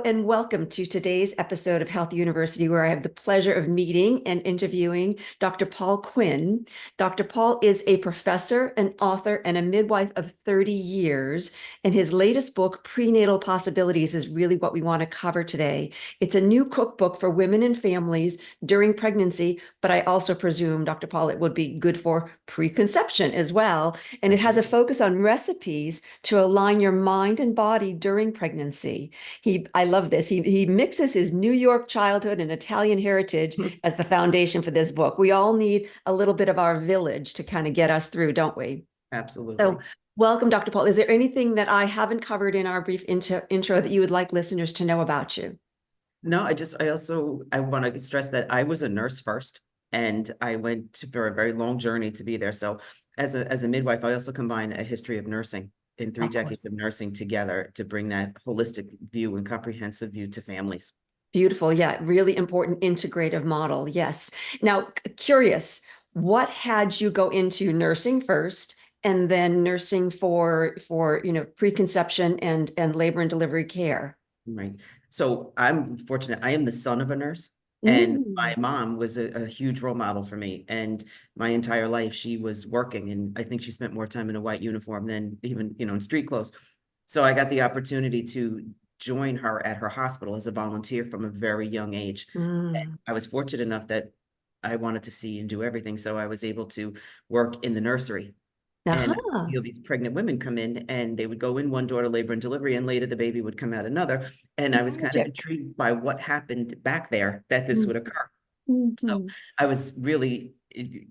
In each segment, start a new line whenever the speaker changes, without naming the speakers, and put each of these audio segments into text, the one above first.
and welcome to today's episode of Health University, where I have the pleasure of meeting and interviewing Dr. Paul Quinn. Dr. Paul is a professor, an author, and a midwife of 30 years. And his latest book, Prenatal Possibilities, is really what we want to cover today. It's a new cookbook for women and families during pregnancy, but I also presume, Dr. Paul, it would be good for preconception as well. And it has a focus on recipes to align your mind and body during pregnancy. I love this. He mixes his New York childhood and Italian heritage as the foundation for this book. We all need a little bit of our village to kind of get us through, don't we?
Absolutely.
So, welcome, Dr. Paul. Is there anything that I haven't covered in our brief intro that you would like listeners to know about you?
No, I want to stress that I was a nurse first, and I went for a very long journey to be there. So as a midwife, I also combine a history of nursing in 3 decades of nursing together to bring that holistic view and comprehensive view to families.
Beautiful. Yeah, really important integrative model. Yes. Now, curious, what had you go into nursing first and then nursing for preconception and labor and delivery care?
Right. So I'm fortunate. I am the son of a nurse, and my
Mm.
mom was a huge role model for me. And my entire life, she was working, and I think she spent more time in a white uniform than even, in street clothes. So I got the opportunity to join her at her hospital as a volunteer from a very young age. And
Mm.
I was fortunate enough that I wanted to see and do everything. So I was able to work in the nursery, and
Aha.
these pregnant women come in, and they would go in one door to labor and delivery, and later the baby would come out another. And I was kind of
Magic.
intrigued by what happened back there that this would occur. So
Mm-hmm.
I was really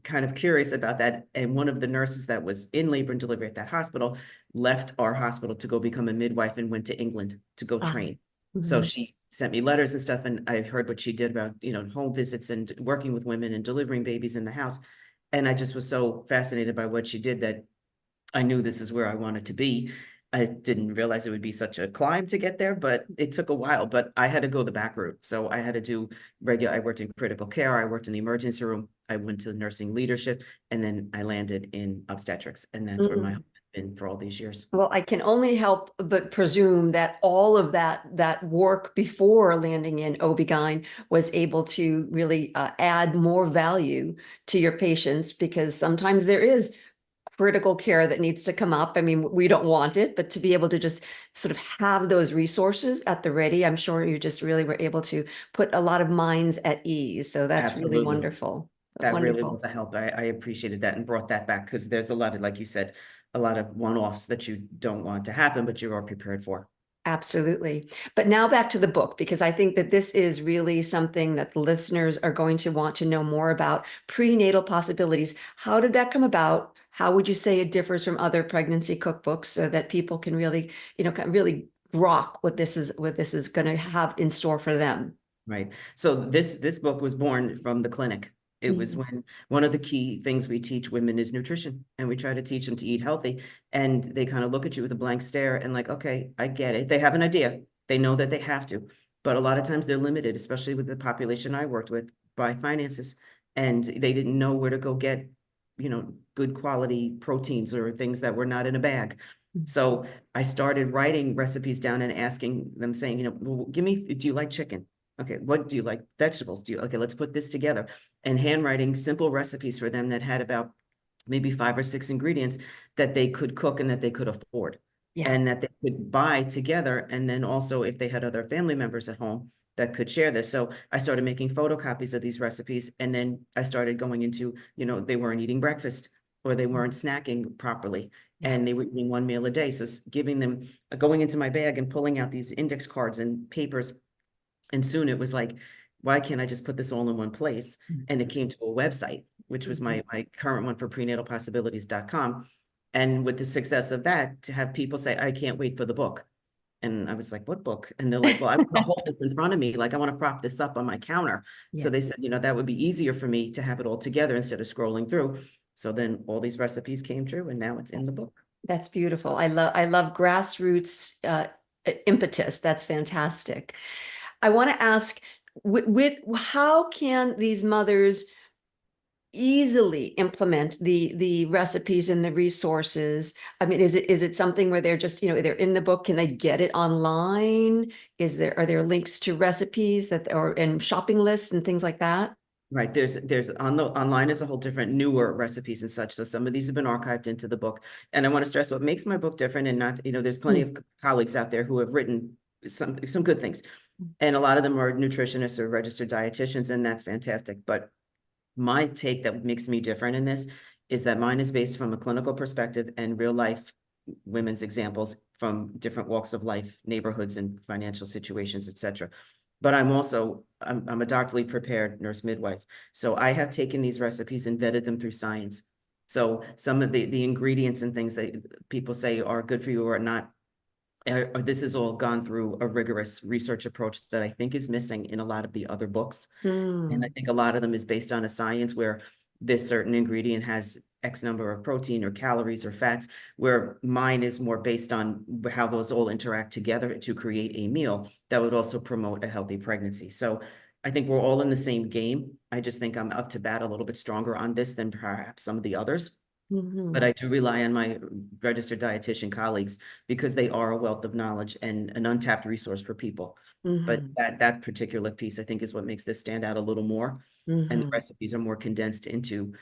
kind of curious about that. And one of the nurses that was in labor and delivery at that hospital left our hospital to go become a midwife and went to England to go
Ah.
train. So
Mhm.
she sent me letters and stuff, and I heard what she did about, home visits and working with women and delivering babies in the house. And I just was so fascinated by what she did that I knew this is where I wanted to be. I didn't realize it would be such a climb to get there, but it took a while. But I had to go the back route. So I had to do I worked in critical care, I worked in the emergency room, I went to nursing leadership, and then I landed in obstetrics. And that's where my home has been for all these years.
Well, I can only help but presume that all of that work before landing in OB-GYN was able to really add more value to your patients, because sometimes there is critical care that needs to come up. I mean, we don't want it, but to be able to just sort of have those resources at the ready, I'm sure you just really were able to put a lot of minds at ease. So that's really
Absolutely.
wonderful.
That really
Wonderful.
was a help. I appreciated that and brought that back because there's a lot of, like you said, a lot of one-offs that you don't want to happen, but you are prepared for.
Absolutely. But now back to the book, because I think that this is really something that the listeners are going to want to know more about. Prenatal possibilities. How did that come about? How would you say it differs from other pregnancy cookbooks so that people can really, kind of really rock what this is going to have in store for them?
Right. So this book was born from the clinic. It was
Mhm.
when one of the key things we teach women is nutrition, and we try to teach them to eat healthy. And they kind of look at you with a blank stare and like, okay, I get it. They have an idea. They know that they have to, but a lot of times they're limited, especially with the population I worked with, by finances. And they didn't know where to go get, good quality proteins or things that were not in a bag. So I started writing recipes down and asking them, saying, well, do you like chicken? Okay, what do you like? Vegetables? Okay, let's put this together. And handwriting simple recipes for them that had about maybe 5 or 6 ingredients that they could cook and that they could afford
Yeah.
and that they could buy together. And then also if they had other family members at home that could share this. So I started making photocopies of these recipes. And then I started going into, they weren't eating breakfast or they weren't snacking properly
Yeah.
and they were eating one meal a day. So giving them, going into my bag and pulling out these index cards and papers. And soon it was like, why can't I just put this all in one place? And it came to a website, which was
Mhm.
my current one for prenatalpossibilities.com. And with the success of that, to have people say, I can't wait for the book. And I was like, what book? And they're like, well, I want to hold this in front of me. Like, I want to prop this up on my counter. So
Yeah.
they said, that would be easier for me to have it all together instead of scrolling through. So then all these recipes came true and now it's in the book.
That's beautiful. I love grassroots impetus. That's fantastic. I want to ask with how can these mothers easily implement the recipes and the resources? I mean, is it something where they're just, they're in the book, can they get it online? Are there links to recipes that, or and shopping lists and things like that?
Right, there's online is a whole different newer recipes and such. So some of these have been archived into the book. And I want to stress what makes my book different, and not, there's plenty
Mm.
of colleagues out there who have written some good things. And a lot of them are nutritionists or registered dietitians, and that's fantastic. But my take that makes me different in this is that mine is based from a clinical perspective and real life women's examples from different walks of life, neighborhoods and financial situations, etc. But I'm a doctorally prepared nurse midwife. So I have taken these recipes and vetted them through science. So some of the ingredients and things that people say are good for you or not, or this has all gone through a rigorous research approach that I think is missing in a lot of the other books. And I
Mm.
think a lot of them is based on a science where this certain ingredient has X number of protein or calories or fats, where mine is more based on how those all interact together to create a meal that would also promote a healthy pregnancy. So I think we're all in the same game. I just think I'm up to bat a little bit stronger on this than perhaps some of the others. But
Mhm.
I do rely on my registered dietitian colleagues because they are a wealth of knowledge and an untapped resource for people. But
Mhm.
that particular piece, I think, is what makes this stand out a little more. And the
Mhm.
recipes are more condensed into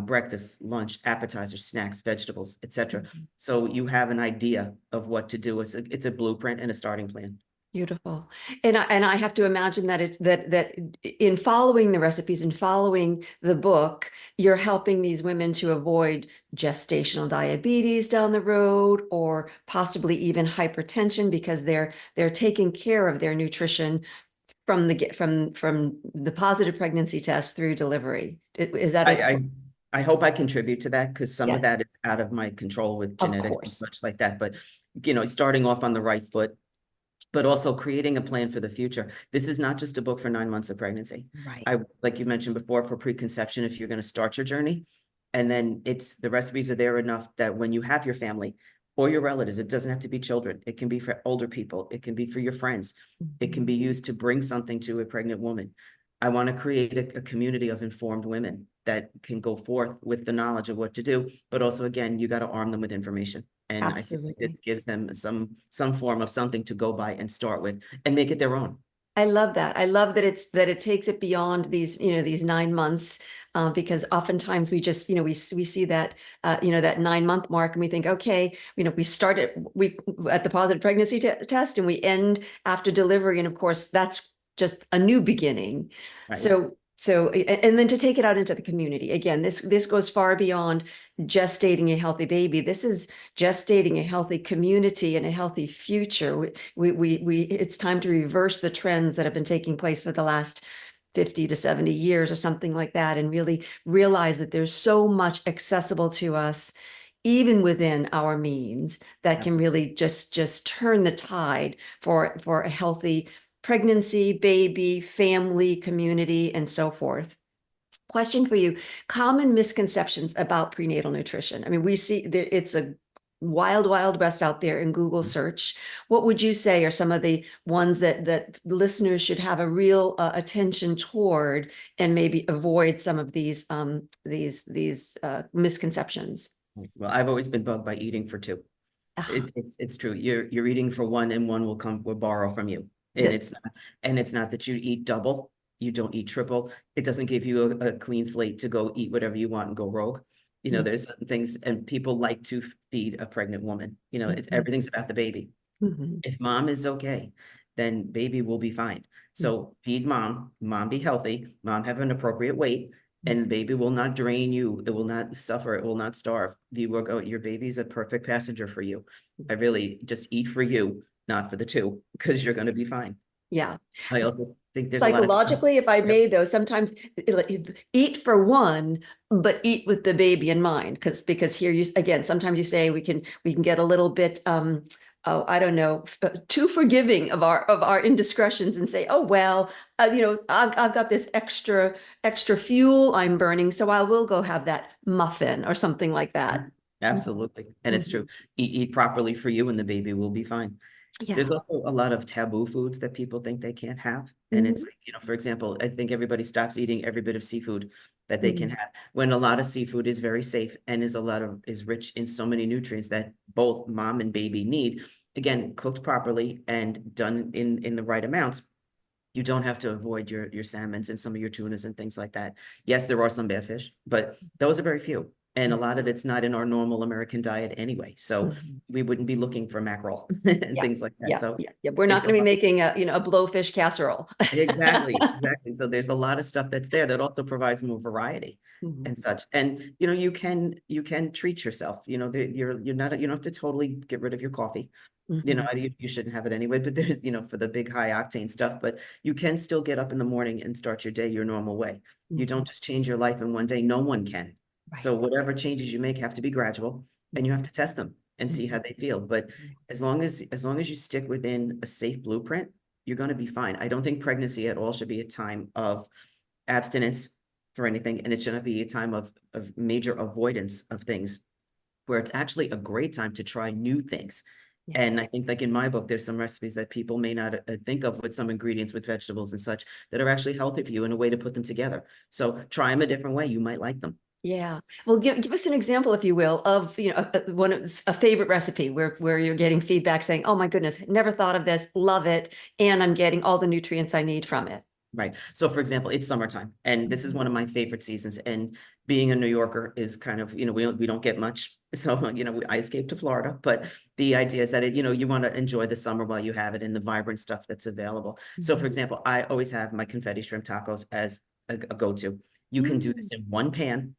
breakfast, lunch, appetizers, snacks, vegetables, etc.
Mhm.
So you have an idea of what to do. It's a blueprint and a starting plan.
Beautiful. And I have to imagine that that in following the recipes and following the book, you're helping these women to avoid gestational diabetes down the road, or possibly even hypertension, because they're taking care of their nutrition from the positive pregnancy test through delivery. Is that
I,
a
I, I hope I contribute to that because some of
yes,
that is out of my control with
of
genetics and
course.
such like that. But, starting off on the right foot, but also creating a plan for the future. This is not just a book for 9 months of pregnancy.
Right.
Like you mentioned before, for preconception, if you're going to start your journey, and then the recipes are there enough that when you have your family or your relatives, it doesn't have to be children. It can be for older people. It can be for your friends. It can
Mhm.
be used to bring something to a pregnant woman. I want to create a community of informed women that can go forth with the knowledge of what to do, but also, again, you got to arm them with information. And I think
Absolutely.
it gives them some form of something to go by and start with and make it their own.
I love that. I love that it takes it beyond these 9 months, because oftentimes we just, we see that, that 9 month mark, and we think, okay, we start at the positive pregnancy test, and we end after delivery. And of course, that's just a new beginning.
Right.
And then to take it out into the community, again, this goes far beyond gestating a healthy baby. This is gestating a healthy community and a healthy future. It's time to reverse the trends that have been taking place for the last 50 to 70 years or something like that, and really realize that there's so much accessible to us, even within our means, that can
Absolutely.
really just turn the tide for a healthy pregnancy, baby, family, community, and so forth. Question for you: common misconceptions about prenatal nutrition. I mean, we see that it's a wild, wild west out there in Google search. What would you say are some of the ones that listeners should have a real attention toward, and maybe avoid some of these misconceptions?
Well, I've always been bugged by eating for two.
Ah,
It's true. You're eating for one, and one will borrow from you. And
that,
it's not that you eat double, you don't eat triple. It doesn't give you a clean slate to go eat whatever you want and go rogue. There's certain things, and people like to feed a pregnant woman. It's
mhm,
everything's about the baby.
mhm,
If mom is okay, then baby will be fine. So feed mom be healthy, mom have an appropriate weight,
mhm.
and baby will not drain you. It will not suffer. It will not starve. Your baby's a perfect passenger for you. I really just eat for you, not for the two, because you're going to be fine.
Yeah.
I also think there's a lot of.
Psychologically, if I
Yep.
may, though, sometimes eat for one, but eat with the baby in mind, because here you again, sometimes you say we can get a little bit oh, I don't know, too forgiving of our indiscretions, and say, oh well, I've got this extra fuel I'm burning, so I will go have that muffin or something like that.
Absolutely. And it's true.
Mhm.
Eat properly for you and the baby will be fine.
Yeah.
There's also a lot of taboo foods that people think they can't have. And it's
Mhm.
like, for example, I think everybody stops eating every bit of seafood that they can have, when a lot of seafood is very safe and is rich in so many nutrients that both mom and baby need. Again, cooked properly and done in the right amounts, you don't have to avoid your salmons and some of your tunas and things like that. Yes, there are some bad fish, but those are very few. And a lot of it's not in our normal American diet anyway. So
Mhm.
we wouldn't be looking for mackerel and
Yeah,
things like that.
yeah,
So
yeah, yeah. We're not
if
going to be making a, a blowfish casserole.
exactly, exactly. So there's a lot of stuff that's there that also provides more variety
Mhm.
and such. And you can treat yourself. You're not you don't have to totally get rid of your coffee.
Mhm.
You shouldn't have it anyway, but there's, for the big high octane stuff, but you can still get up in the morning and start your day your normal way. You
Mhm.
don't just change your life in one day. No one can.
Right.
So whatever changes you make have to be gradual and you have to test them and see how
Mhm.
they feel. But as long as you stick within a safe blueprint, you're going to be fine. I don't think pregnancy at all should be a time of abstinence for anything, and it shouldn't be a time of major avoidance of things, where it's actually a great time to try new things.
Yeah.
And I think, like in my book, there's some recipes that people may not think of, with some ingredients with vegetables and such, that are actually healthy for you, and a way to put them together. So try them a different way. You might like them.
Yeah. Well, give us an example, if you will, of, one of a favorite recipe where you're getting feedback saying, "Oh my goodness, never thought of this, love it, and I'm getting all the nutrients I need from it."
Right. So for example, it's summertime, and this is
Mhm.
one of my favorite seasons. And being a New Yorker is kind of, we don't get much. So, I escaped to Florida, but the idea is that you want to enjoy the summer while you have it, and the vibrant stuff that's available. So for
Mhm.
example, I always have my confetti shrimp tacos as a go-to. You can do this in one pan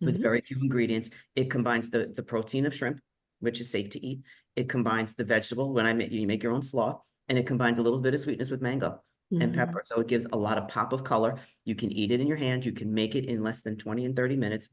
with
Mhm.
very few ingredients. It combines the protein of shrimp, which is safe to eat. It combines the vegetable, when you make your own slaw, and it combines a little bit of sweetness with mango and
Mhm.
pepper. So it gives a lot of pop of color. You can eat it in your hand. You can make it in less than 20 and 30 minutes.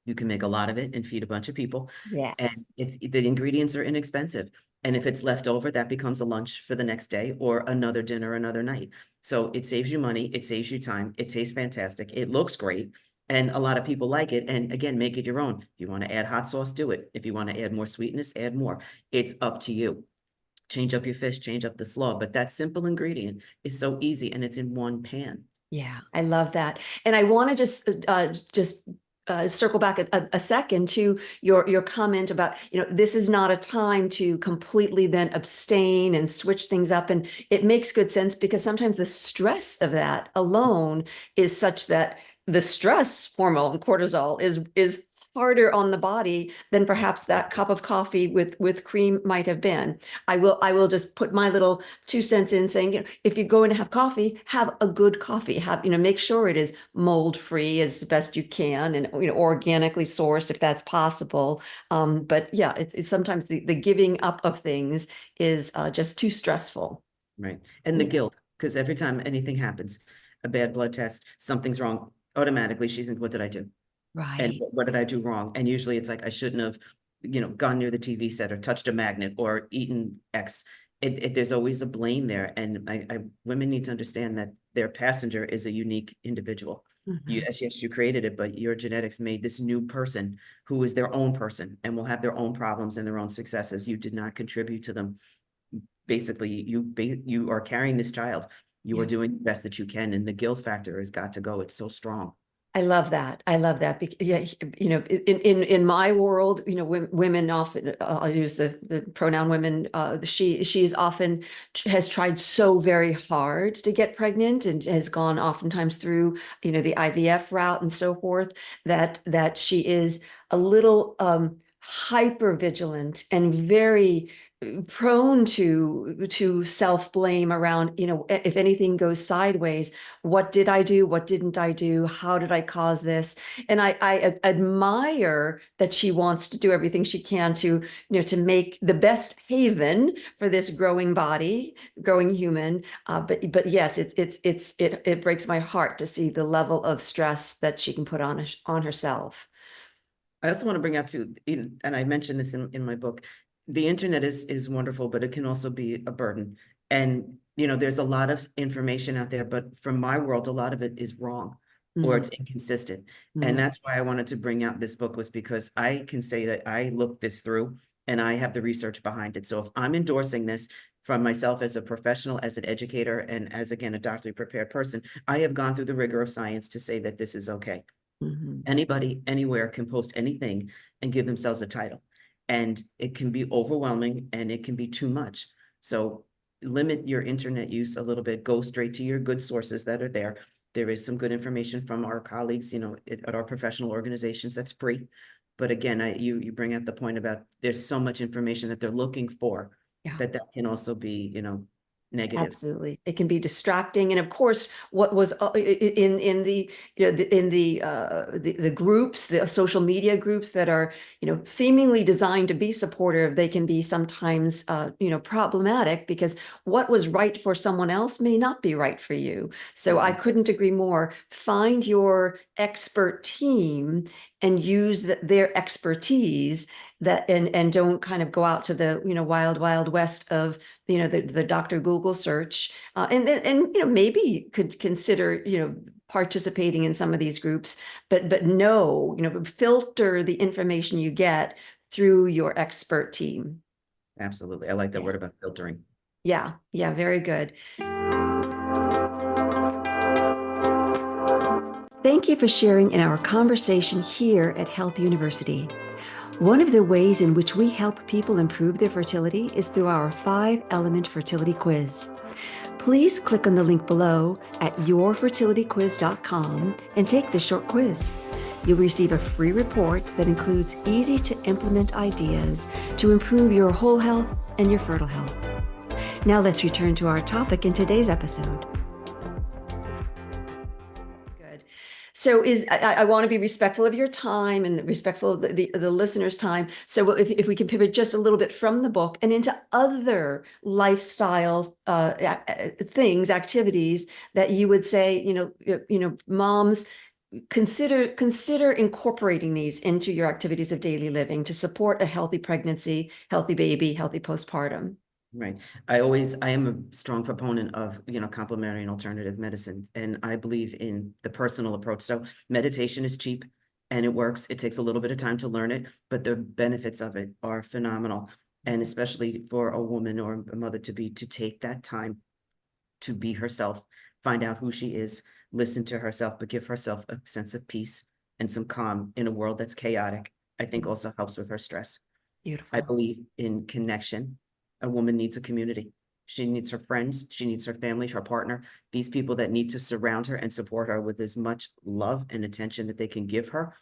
You can make a lot of it and feed a bunch of people. And
Yes.
if the ingredients are inexpensive, and if it's left over, that becomes a lunch for the next day or another dinner another night. So it saves you money, it saves you time, it tastes fantastic, it looks great, and a lot of people like it. And again, make it your own. If you want to add hot sauce, do it. If you want to add more sweetness, add more. It's up to you. Change up your fish, change up the slaw, but that simple ingredient is so easy, and it's in one pan.
Yeah, I love that. And I want to just circle back a second to your comment about, this is not a time to completely then abstain and switch things up. And it makes good sense, because sometimes the stress of that alone is such that the stress hormone cortisol is harder on the body than perhaps that cup of coffee with cream might have been. I will just put my little 2 cents in, saying, if you're going to have coffee, have a good coffee. Make sure it is mold free as best you can, and organically sourced if that's possible. But yeah, it's sometimes the giving up of things is just too stressful.
Right. And the
Yeah.
guilt, because every time anything happens, a bad blood test, something's wrong, automatically she thinks, what did I do? And
Right.
what did I do wrong? And usually it's like, I shouldn't have, gone near the TV set or touched a magnet or eaten X. There's always a blame there. And women need to understand that their passenger is a unique individual.
Mhm.
Yes, you created it, but your genetics made this new person who is their own person and will have their own problems and their own successes. You did not contribute to them. Basically, you are carrying this child. You are
Yeah.
doing the best that you can, and the guilt factor has got to go. It's so strong.
I love that. I love that. Yeah, in my world, women often, I'll use the pronoun women. She is often has tried so very hard to get pregnant, and has gone oftentimes through, the IVF route and so forth. That she is a little hyper vigilant and very prone to self-blame around, if anything goes sideways, what did I do? What didn't I do? How did I cause this? And I admire that she wants to do everything she can to make the best haven for this growing body, growing human. But yes, it breaks my heart to see the level of stress that she can put on herself.
I also want to bring out too, and I mentioned this in my book, the internet is wonderful, but it can also be a burden. And there's a lot of information out there, but from my world, a lot of it is wrong or
Mm,
it's inconsistent. And
mm.
that's why I wanted to bring out this book, was because I can say that I looked this through and I have the research behind it. So if I'm endorsing this from myself as a professional, as an educator, and as, again, a doctorally prepared person, I have gone through the rigor of science to say that this is okay.
Mhm.
Anybody, anywhere can post anything and give themselves a title. And it can be overwhelming and it can be too much. So limit your internet use a little bit, go straight to your good sources that are there. There is some good information from our colleagues, at our professional organizations that's free. But again, you bring up the point about there's so much information that they're looking for
Yeah.
that can also be, negative.
Absolutely. It can be distracting. And of course, what was in the, in the groups, the social media groups that are, seemingly designed to be supportive, they can be sometimes, problematic because what was right for someone else may not be right for you. So I couldn't agree more. Find your expert team and use their expertise and don't kind of go out to the, wild west of the Dr. Google search, and maybe you could consider participating in some of these groups, but no, filter the information you get through your expert team.
Absolutely. I like that
Yeah,
word about filtering.
yeah, very good. Thank you for sharing in our conversation here at Health University. One of the ways in which we help people improve their fertility is through our 5-element fertility quiz. Please click on the link below at yourfertilityquiz.com and take this short quiz. You'll receive a free report that includes easy to implement ideas to improve your whole health and your fertile health. Now let's return to our topic in today's episode. Good. So I want to be respectful of your time and respectful of the listeners' time. So if we can pivot just a little bit from the book and into other lifestyle things, activities that you would say, moms, consider incorporating these into your activities of daily living to support a healthy pregnancy, healthy baby, healthy postpartum.
Right. I am a strong proponent of, complementary and alternative medicine, and I believe in the personal approach. So meditation is cheap and it works. It takes a little bit of time to learn it, but the benefits of it are phenomenal. And especially for a woman or a mother to be, to take that time to be herself, find out who she is, listen to herself, but give herself a sense of peace and some calm in a world that's chaotic, I think also helps with her stress. I
Beautiful.
believe in connection. A woman needs a community. She needs her friends. She needs her family, her partner, these people that need to surround her and support her with as much love and attention that they can give her,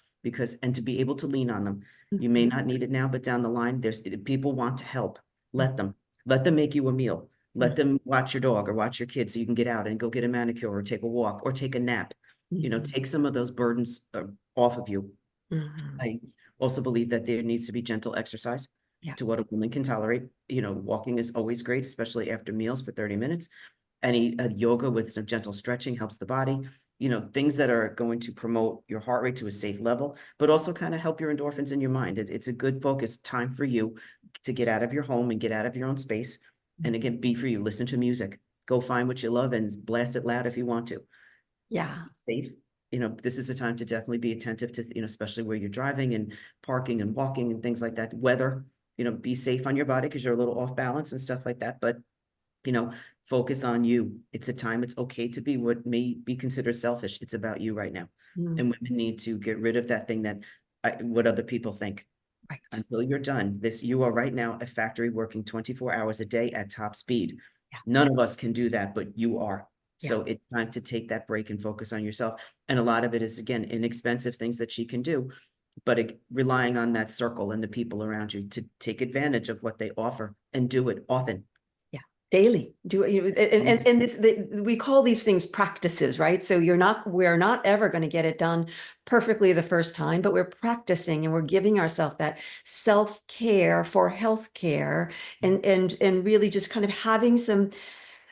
and to be able to lean on them. You may not need it now, but down the line, there's people want to help. Let them make you a meal. Let them watch your dog or watch your kids so you can get out and go get a manicure or take a walk or take a nap. Take some of those burdens off of you.
Mhm.
I also believe that there needs to be gentle exercise
Yeah.
to what a woman can tolerate. Walking is always great, especially after meals for 30 minutes. Any yoga with some gentle stretching helps the body. Things that are going to promote your heart rate to a safe level, but also kind of help your endorphins in your mind. It's a good focus time for you to get out of your home and get out of your own space. And again, be for you. Listen to music. Go find what you love and blast it loud if you want to.
Yeah.
Safe. This is a time to definitely be attentive to, especially where you're driving and parking and walking and things like that. Weather, be safe on your body because you're a little off balance and stuff like that. But, focus on you. It's a time it's okay to be what may be considered selfish. It's about you right now.
Mm.
And women need to get rid of that thing that what other people think.
Right.
Until you're done, you are right now a factory working 24 hours a day at top speed.
Yeah.
None of us can do that, but you are.
Yeah.
So it's time to take that break and focus on yourself. And a lot of it is, again, inexpensive things that she can do, but relying on that circle and the people around you to take advantage of what they offer and do it often.
Yeah. Daily. Do you and we call these things practices, right? So we're not ever going to get it done perfectly the first time, but we're practicing and we're giving ourselves that self-care for healthcare and really just kind of having some,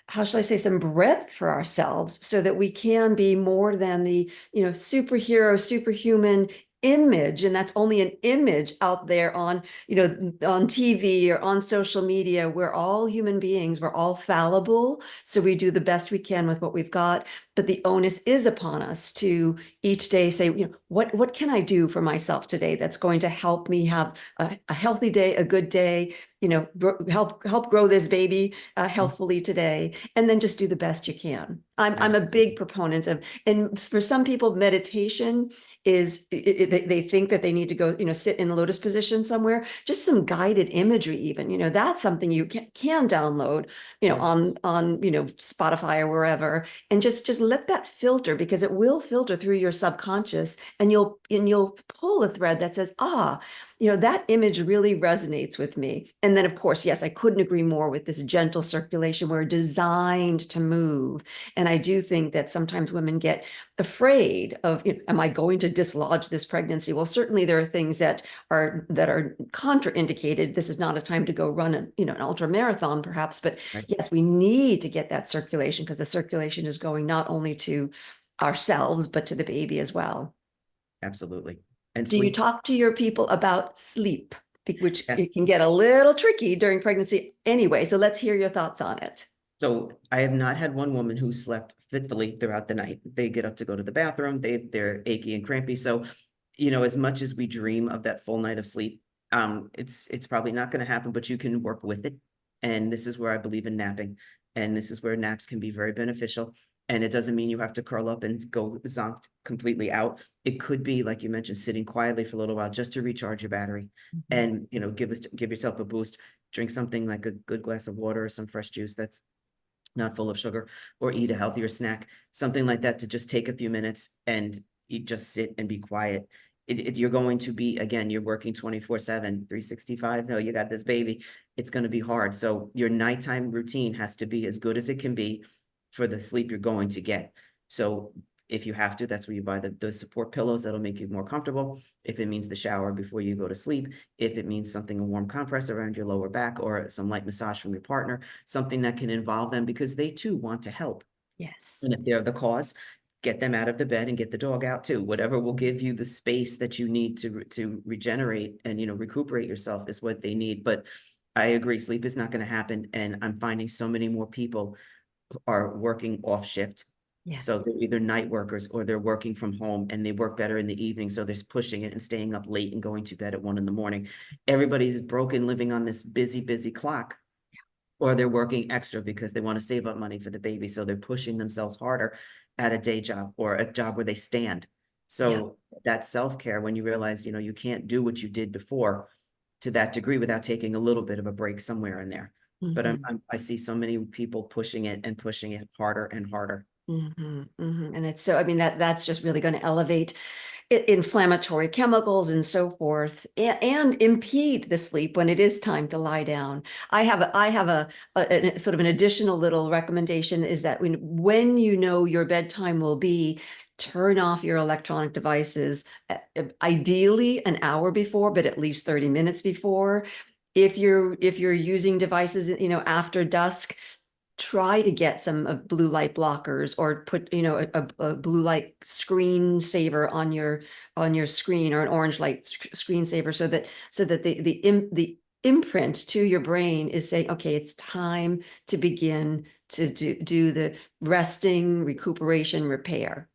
how shall I say, some breadth for ourselves so that we can be more than the, superhero, superhuman image. And that's only an image out there on, on TV or on social media. We're all human beings. We're all fallible. So we do the best we can with what we've got. But the onus is upon us to each day say, what can I do for myself today that's going to help me have a healthy day, a good day, help grow this baby healthfully today, and then just do the best you can. I'm a big proponent of, and for some people, meditation is they think that they need to go, sit in a lotus position somewhere. Just some guided imagery, even, that's something you can download,
Yes.
on Spotify or wherever, and just let that filter, because it will filter through your subconscious, and you'll pull a thread that says, that image really resonates with me. And then, of course, yes, I couldn't agree more with this gentle circulation. We're designed to move. And I do think that sometimes women get afraid of, am I going to dislodge this pregnancy? Well, certainly there are things that are contraindicated. This is not a time to go run an ultra marathon, perhaps. But
Right.
yes, we need to get that circulation, because the circulation is going not only to ourselves, but to the baby as well.
Absolutely. And
Do you
sleep.
talk to your people about sleep, which
Yes.
it can get a little tricky during pregnancy anyway? So let's hear your thoughts on it.
So I have not had one woman who slept fitfully throughout the night. They get up to go to the bathroom. They're achy and crampy. So, as much as we dream of that full night of sleep, it's probably not going to happen, but you can work with it. And this is where I believe in napping. And this is where naps can be very beneficial. And it doesn't mean you have to curl up and go zonked completely out. It could be, like you mentioned, sitting quietly for a little while just to recharge your battery, and give yourself a boost. Drink something like a good glass of water or some fresh juice that's not full of sugar, or eat a healthier snack, something like that, to just take a few minutes and you just sit and be quiet. You're going to be, again, you're working 24/7, 365. No, you got this baby. It's going to be hard. So your nighttime routine has to be as good as it can be for the sleep you're going to get. So if you have to, that's where you buy the support pillows that'll make you more comfortable. If it means the shower before you go to sleep, if it means something, a warm compress around your lower back, or some light massage from your partner, something that can involve them, because they too want to help. And
Yes.
if they're the cause, get them out of the bed and get the dog out too. Whatever will give you the space that you need to regenerate and, recuperate yourself is what they need. But I agree, sleep is not going to happen. And I'm finding so many more people are working off shift. So
Yes.
they're either night workers or they're working from home, and they work better in the evening. So they're pushing it and staying up late and going to bed at 1 in the morning. Everybody's broken, living on this busy, busy clock, or they're working extra because they want to save up money for the baby. So they're pushing themselves harder at a day job or a job where they stand.
Yeah.
So that self-care, when you realize, you can't do what you did before to that degree without taking a little bit of a break somewhere in there. But
Mhm.
I see so many people pushing it and pushing it harder and harder.
And it's so, I mean, that's just really going to elevate inflammatory chemicals and so forth, and impede the sleep when it is time to lie down. I have a sort of an additional little recommendation, is that when your bedtime will be, turn off your electronic devices, ideally an hour before, but at least 30 minutes before. If you're using devices, after dusk, try to get some blue light blockers, or put a blue light screen saver on your screen, or an orange light screen saver, so that the imprint to your brain is saying, okay, it's time to begin to do the resting, recuperation, repair.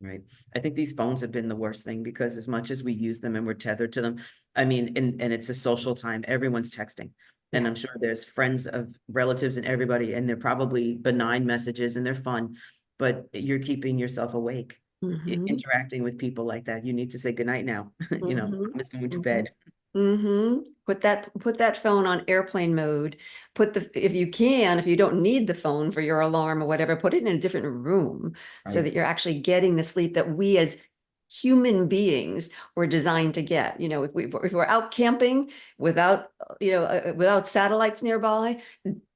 Right. I think these phones have been the worst thing, because as much as we use them and we're tethered to them, I mean, and it's a social time, everyone's texting. And
Yeah.
I'm sure there's friends of relatives and everybody, and they're probably benign messages and they're fun, but you're keeping yourself awake.
Hmm.
Interacting with people like that, you need to say goodnight now.
Hmm.
I'm just going to
Hmm.
bed.
Put that phone on airplane mode. If you don't need the phone for your alarm or whatever, put it in a different room, so
Right.
that you're actually getting the sleep that we as human beings were designed to get. If we're out camping without satellites nearby,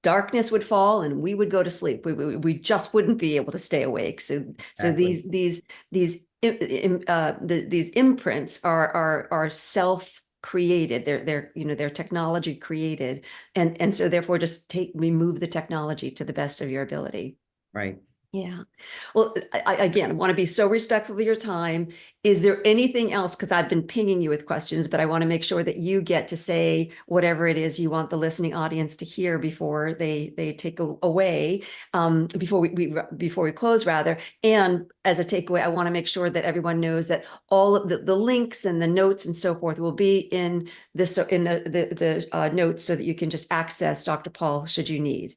darkness would fall and we would go to sleep. We just wouldn't be able to stay awake. So
Exactly.
these imprints are self created. They're technology created, and so therefore just remove the technology to the best of your ability.
Right.
Yeah. Well, I again want to be so respectful of your time. Is there anything else? Because I've been pinging you with questions, but I want to make sure that you get to say whatever it is you want the listening audience to hear before they take away, before we close rather. And as a takeaway, I want to make sure that everyone knows that all of the links and the notes and so forth will be in this in the notes so that you can just access Dr. Paul should you need.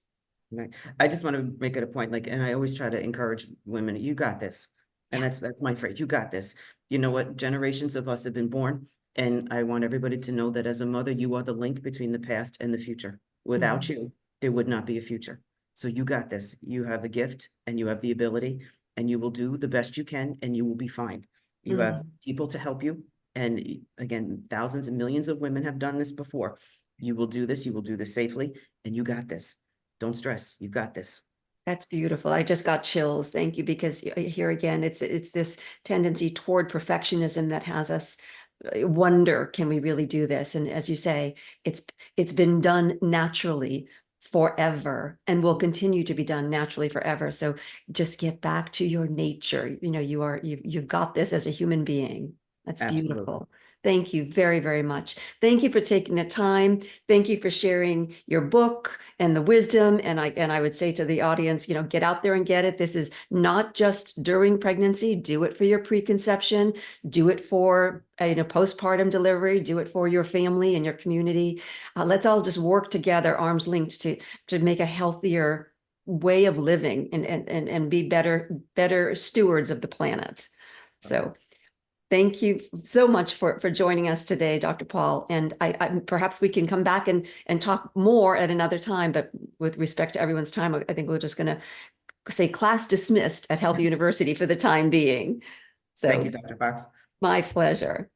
Right. I just want to make it a point, like, and I always try to encourage women, you got this. And
Yeah.
that's my phrase, you got this. You know what? Generations of us have been born. And I want everybody to know that as a mother, you are the link between the past and the future. Without you, there would not be a future. So you got this. You have a gift and you have the ability, and you will do the best you can, and you will be fine. You have
Mhm.
people to help you. And again, thousands and millions of women have done this before. You will do this. You will do this safely, and you got this. Don't stress. You got this.
That's beautiful. I just got chills. Thank you, because here again, it's this tendency toward perfectionism that has us wonder, can we really do this? And as you say, it's it's been done naturally forever and will continue to be done naturally forever. So just get back to your nature. You know, you've got this as a human being. That's
Absolutely.
beautiful. Thank you very, very much. Thank you for taking the time. Thank you for sharing your book and the wisdom. And I would say to the audience, you know, get out there and get it. This is not just during pregnancy. Do it for your preconception. Do it for postpartum delivery. Do it for your family and your community. Let's all just work together, arms linked, to make a healthier way of living and be better stewards of the planet. So thank you so much for joining us today, Dr. Paul. And I perhaps we can come back and talk more at another time. But with respect to everyone's time, I think we're just going to say class dismissed at Health University for the time being.
Thank
So
you, Dr. Fox.
my pleasure.